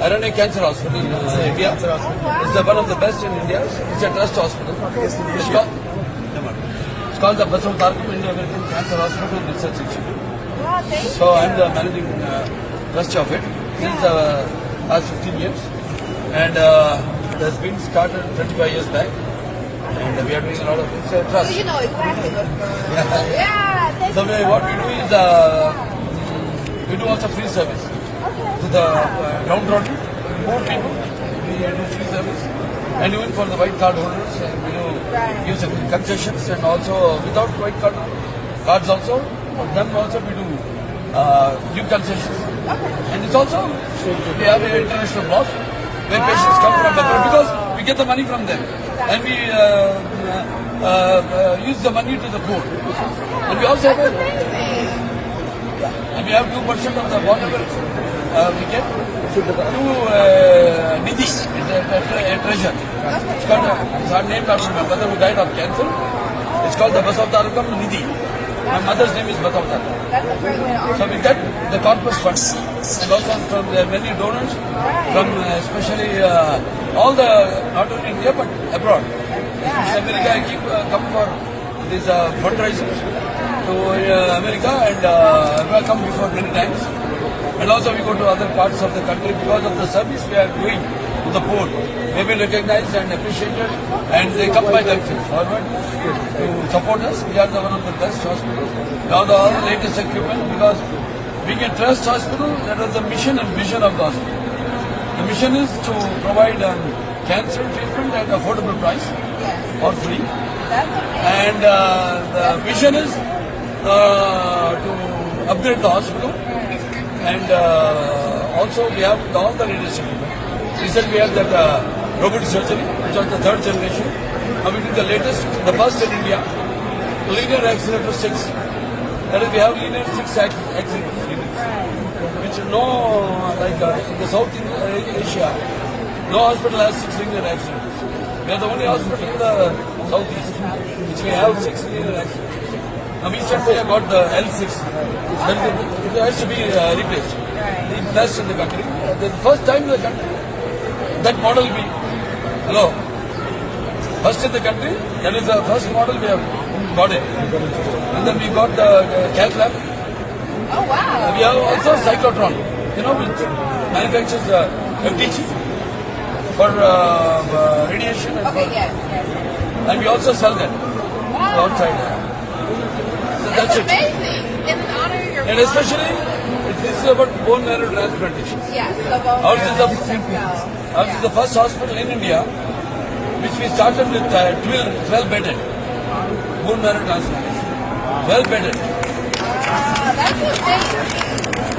I run a cancer hospital in India. It's one of the best in India. It's a trust hospital. It's called the Basav Tarkam Indo-American Cancer Hospital Research Institute. Wow, thank you. So I'm the managing trust of it since the last 15 years. And it has been started 25 years back. And we are doing a lot of things. Trust. So you know exactly what's going on. Yeah, thank So you. what we do is we do also free service to the downtrodden poor people. We do free service, and even for the white card holders, we do give some concessions, and also without white card cards also, for them also we do give concessions. And it's also we have an international block where patients come from abroad because we get the money from them, and we use the money to the poor. And we also have and we have 2% of the whatever we get to Nidhi, it's a treasure. It's called it's named after my mother who died of cancer. It's called the Basav Tarkam Nidhi. My mother's name is Basav Tarkam. That's a great way to honor. So we get the corpus funds and also from the many donors from especially all the not only India but abroad. It's America, I keep come for these fundraisers to America, and I come before many times. And also we go to other parts of the country because of the service we are doing to the poor. They will recognize and appreciate it, and they come by themselves forward to support us. We are one of the best hospitals. We have all the latest equipment because being a trust hospital, that is the mission and vision of the hospital. The mission is to provide cancer treatment at affordable price or free. And the vision is to upgrade the hospital, and also we have all the latest equipment. Recently we have that robotic surgery, which was the third generation. Now we did the latest, the first in India, linear accelerator 6. That is, we have linear 6 accelerators, which no, like in the South Asia, no hospital has 6 linear accelerators. We are the only hospital in the Southeast which we have 6 linear accelerators. Now we said we have got the L6. It has to be replaced. The best in the country. The first time in the country, that model we, hello, first in the country, that is the first model we have got it. And then we got the cath lab. Oh, wow. We have also cyclotron, which manufactures FDG for radiation. And, and we also sell that outside. So that's it. Amazing. In honor of your And especially, this is about bone marrow transplantation. Yes, the bone Ours marrow. is the first hospital in India which we started with 12 bedded bone marrow transplantation. 12 bedded. That's amazing.